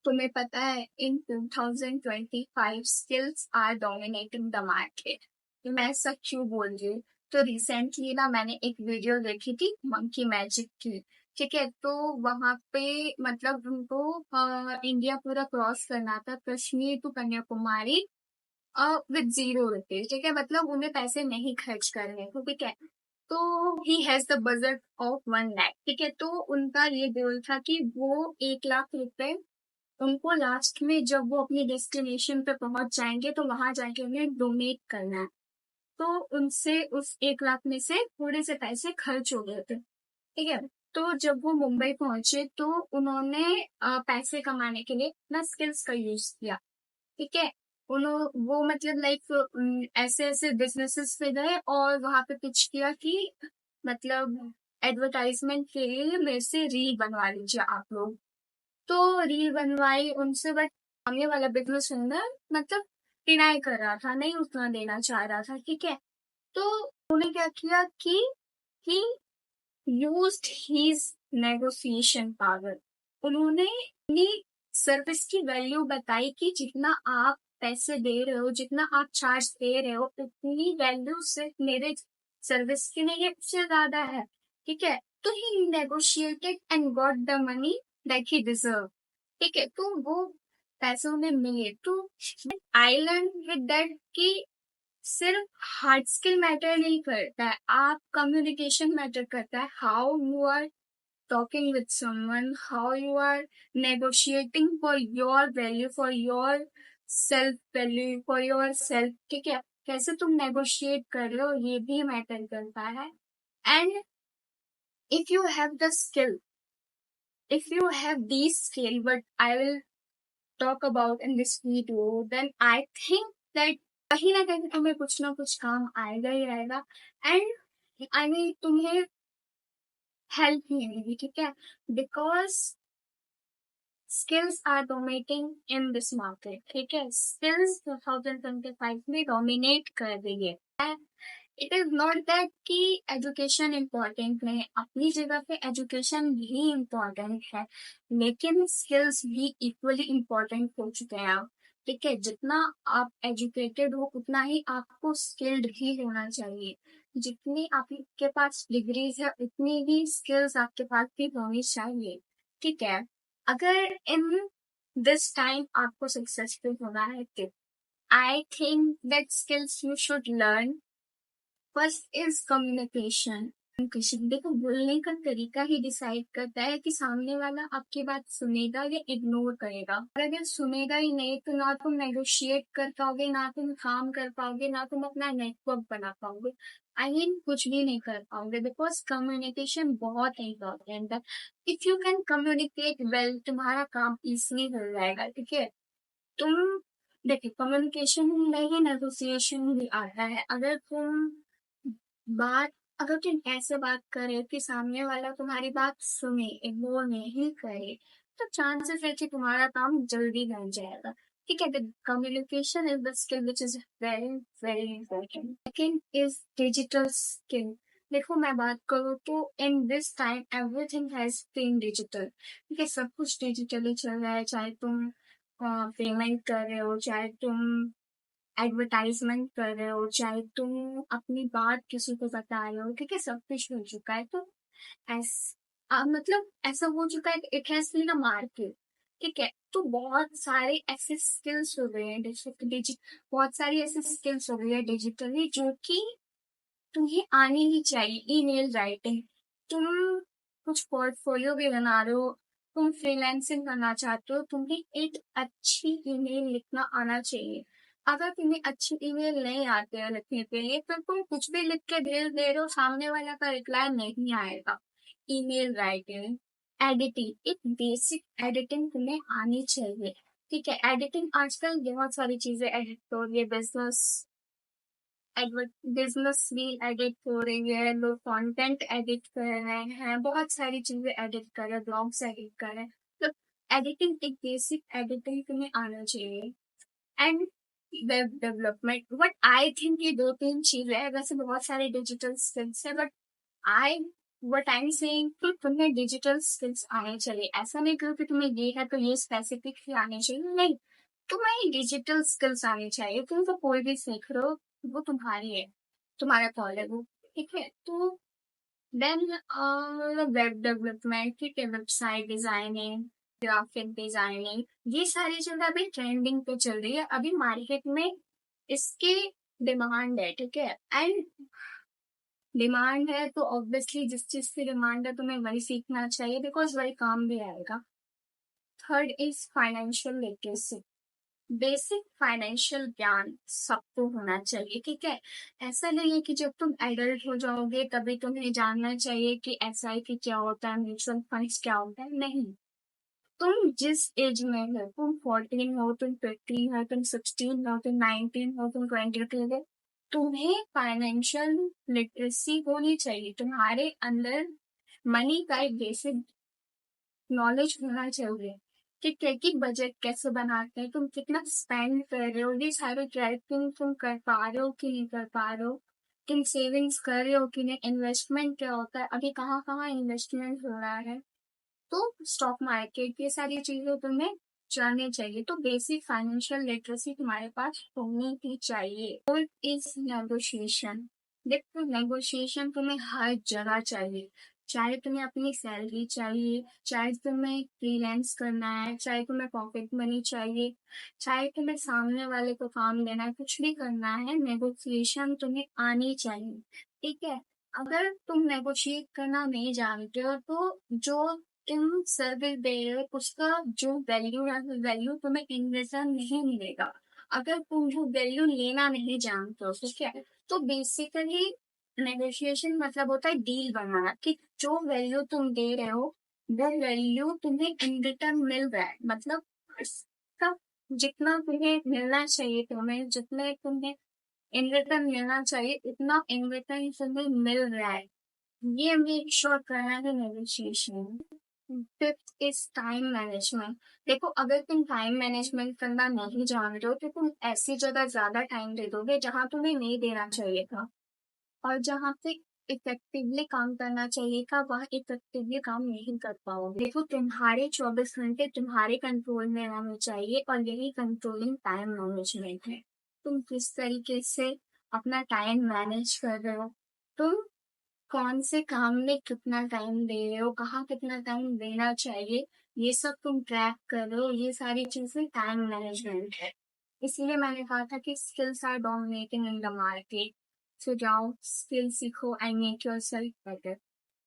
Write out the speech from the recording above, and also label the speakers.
Speaker 1: तुम्हें पता है in 2025 skills are dominating the market. मैं ऐसा क्यों बोल रही हूँ? तो रिसेंटली ना मैंने एक वीडियो देखी थी मंकी मैजिक की। ठीक है, तो वहां पे मतलब उनको इंडिया पूरा क्रॉस करना था, कश्मीर टू कन्याकुमारी विद ₹0। ठीक है, मतलब उन्हें पैसे नहीं खर्च करने थे। ठीक है, तो he has the budget of 1 lakh. ठीक है, तो उनका ये गोल था कि वो 1 लाख रुपए उनको लास्ट में जब वो अपनी डेस्टिनेशन पे पहुंच जाएंगे तो वहां जाके उन्हें डोनेट करना है। तो उनसे उस 1 लाख में से थोड़े से पैसे खर्च हो गए थे। ठीक है, तो जब वो मुंबई पहुंचे तो उन्होंने पैसे कमाने के लिए अपना स्किल्स का यूज किया। ठीक है, वो मतलब लाइक ऐसे ऐसे बिजनेसेस पे गए और वहां पे पिच किया कि मतलब एडवर्टाइजमेंट के लिए मेरे से रील बनवा लीजिए आप लोग। तो रील बनवाई उनसे, बट सामने वाला बिजनेस ओनर मतलब डिनाई कर रहा था, नहीं उतना देना चाह रहा था। ठीक है, तो उन्होंने क्या किया कि ही यूज्ड हिज नेगोशिएशन पावर। उन्होंने अपनी सर्विस की वैल्यू बताई कि जितना आप पैसे दे रहे हो, जितना आप चार्ज दे रहे हो, उतनी वैल्यू सिर्फ मेरे सर्विस की नहीं है, उससे ज्यादा है। ठीक है, तो he negotiated and got the money that he deserve. ठीक है, तो वो पैसे उन्हें मिले। तो आई लर्न विद दैट कि सिर्फ हार्ड स्किल मैटर नहीं करता है, आप कम्युनिकेशन मैटर करता है। How you are talking with someone, how you are negotiating for your value, for your self value, for your self. ठीक है, कैसे तुम नेगोशिएट कर रहे हो ये भी मैटर करता है। And if you have the skill, if you have these skill, what I will talk about in this video, then I think that कहीं ना कहीं तुम्हें कुछ ना कुछ काम आएगा ही आएगा। एंड आई मीन तुम्हें हेल्प मिलेगी। ठीक है, because skills are dominating in this market. ठीक है, स्किल्स 2025 में डोमिनेट कर रही है। इट इज नॉट दैट कि एजुकेशन इम्पोर्टेंट नहीं है, अपनी जगह पे एजुकेशन भी इम्पोर्टेंट है, लेकिन स्किल्स भी इक्वली इम्पोर्टेंट हो चुके हैं अब। ठीक है, जितना आप एजुकेटेड हो उतना ही आपको स्किल्ड भी होना चाहिए। जितनी आपके पास डिग्रीज है उतनी ही स्किल्स आपके पास भी होनी चाहिए। ठीक है, अगर इन दिस टाइम आपको सक्सेसफुल होना है तो I think that skills you should learn. First is communication. Communication देखो, बोलने का तरीका ही डिसाइड करता है कि सामने वाला आपकी बात सुनेगा या इग्नोर करेगा। और अगर सुनेगा ही नहीं तो ना तुम नेगोशिएट कर पाओगे, ना तुम काम कर पाओगे, ना तुम अपना नेटवर्क बना पाओगे। आई मीन कुछ भी नहीं कर पाओगे, बिकॉज कम्युनिकेशन बहुत इंपॉर्टेंट है। If you can communicate well, तुम्हारा काम इजली हो जाएगा। ठीक है, तुम देखिए कम्युनिकेशन में ही नेगोशिएशन भी आता है। बात अगर तुम ऐसे बात करे कि सामने वाला तुम्हारी बात सुने, इग्नोर नहीं करे, तो चांसेस है कि तुम्हारा काम जल्दी बन जाएगा। ठीक है, communication is the skill which is very very important. Second is digital skill. देखो मैं बात करूँ तो in this time everything has been digital. ठीक है, सब कुछ डिजिटली चल रहा है, चाहे तुम पेमेंट कर रहे हो, चाहे तुम एडवर्टाइजमेंट कर रहे हो, चाहे तुम अपनी बात किसी को बता रहे हो। ठीक है, सब कुछ हो चुका है। तो मतलब ऐसा हो चुका है, it has been a market. ठीक है, तो बहुत सारे ऐसे स्किल्स हो गए हैं बहुत सारी ऐसी स्किल्स हो गई है डिजिटली जो कि तुम्हें आनी ही चाहिए। ईमेल राइटिंग, तुम कुछ पोर्टफोलियो भी बना रहे हो, तुम फ्रीलांसिंग करना चाहते हो, तुम्हें एक अच्छी ईमेल लिखना आना चाहिए। अगर तुम्हें अच्छी ईमेल नहीं आती है लिखने के लिए, तो तुम कुछ भी लिख के भेज दे रहे हो, सामने वाला का रिप्लाई नहीं आएगा। ईमेल राइटिंग, एडिटिंग, एक बेसिक एडिटिंग तुम्हें आनी चाहिए। ठीक है, एडिटिंग आजकल बहुत सारी चीजें एडिट हो रही है, बिजनेस भी एडिट हो रही है, लोग कंटेंट एडिट कर रहे हैं, बहुत सारी चीजें एडिट कर रहे हैं, ब्लॉग्स एडिट कर रहे हैं। तो एडिटिंग, एक बेसिक एडिटिंग तुम्हें आना चाहिए। And web development, but I think ये दो तीन चीजें है, वैसे बहुत सारे डिजिटल स्किल्स है, but I what I am saying कि तुम्हें डिजिटल स्किल्स आने चाहिए। ऐसा नहीं क्योंकि तुम्हें ये है तो ये स्पेसिफिक ही आने चाहिए, नहीं। तुम्हें डिजिटल स्किल्स आनी चाहिए। तुम तो कोई भी सीख रहे हो, वो तुम्हारी है, तुम्हारा कॉल है वो, ठीक है। तो देन वेब डेवलपमेंट, ठीक है, वेबसाइट डिजाइनिंग, ग्राफिक डिजाइनिंग, ये सारी चीजें अभी ट्रेंडिंग पे चल रही है, अभी मार्केट में इसकी डिमांड है, ठीक है। एंड डिमांड है तो ऑब्वियसली जिस चीज की डिमांड है तुम्हें वही सीखना चाहिए, बिकॉज वही काम भी आएगा। Third is financial literacy. Basic financial ज्ञान सबको होना चाहिए, ठीक है। ऐसा नहीं है कि जब तुम एडल्ट हो जाओगे तभी तुम्हें जानना चाहिए कि SIP क्या होता है, म्यूचुअल फंड्स क्या होता है, नहीं। तुम जिस एज में हो, तुम 14 हो, तुम 15 हो, तुम 16 हो, तुम 19 हो, तुम 22 हो, तुम्हें फाइनेंशियल लिटरेसी होनी चाहिए। तुम्हारे अंदर मनी का एक बेसिक नॉलेज होना चाहिए, ठीक है, कि बजट कैसे बनाते हैं, तुम कितना स्पेंड कर रहे हो, ये सारे ट्रैकिंग तुम कर पा रहे हो कि नहीं कर पा रहे हो, तुम सेविंग्स कर रहे हो कि नहीं, इन्वेस्टमेंट क्या होता है, अभी कहाँ कहाँ इन्वेस्टमेंट हो रहा है, तो स्टॉक मार्केट, ये सारी चीजें तुम्हें जाननी चाहिए। तो बेसिक फाइनेंशियल लिटरेसी तुम्हारे पास होनी ही चाहिए। Fourth is negotiation. देखो, नेगोशिएशन तुम्हें हर जगह चाहिए, चाहे तुम्हें अपनी सैलरी चाहिए, चाहे तुम्हें फ्रीलांस करना है, चाहे तुम्हें पॉकेट मनी चाहिए, चाहे तुम्हें सामने वाले को काम देना है, कुछ भी करना है, नेगोशिएशन तुम्हें आनी चाहिए, ठीक है। अगर तुम नेगोशिएट करना नहीं जानते हो तो जो तुम सर्विस दे रहे हो उसका जो वैल्यू है, वैल्यू तुम्हें इन रिटर्न नहीं मिलेगा, अगर तुम जो वैल्यू लेना नहीं जानते हो, ठीक है। तो बेसिकली नेगोशिएशन मतलब होता है डील बनाना, कि जो वैल्यू तुम दे रहे हो वो वैल्यू तुम्हें इन रिटर्न मिल रहा है, मतलब इसका जितना तुम्हें मिलना चाहिए, तुम्हें जितने तुम्हें इन रिटर्न मिलना चाहिए उतना इन रिटर्न तुम्हें मिल रहा है, ये मेक श्योर करना है negotiation. Fifth is time management. देखो, अगर तुम टाइम मैनेजमेंट करना नहीं जान रहे हो तो तुम ऐसी जगह ज्यादा टाइम दे दोगे जहां तुम्हें नहीं देना चाहिए था, और जहां पे इफेक्टिवली काम करना चाहिए था वह इफेक्टिवली काम नहीं कर पाओगे। देखो, तुम्हारे 24 घंटे तुम्हारे कंट्रोल में रहने चाहिए, और यही कंट्रोलिंग टाइम मैनेजमेंट है। तुम किस तरीके से अपना टाइम मैनेज कर रहे हो, तुम कौन से काम में कितना टाइम दे रहे हो, कहाँ कितना टाइम देना चाहिए, ये सब तुम ट्रैक कर रहे हो, ये सारी चीजें टाइम मैनेजमेंट है। इसलिए मैंने कहा था कि skills are dominating in the market. So जाओ, स्किल सीखो एंड मेक योरसेल्फ बेटर।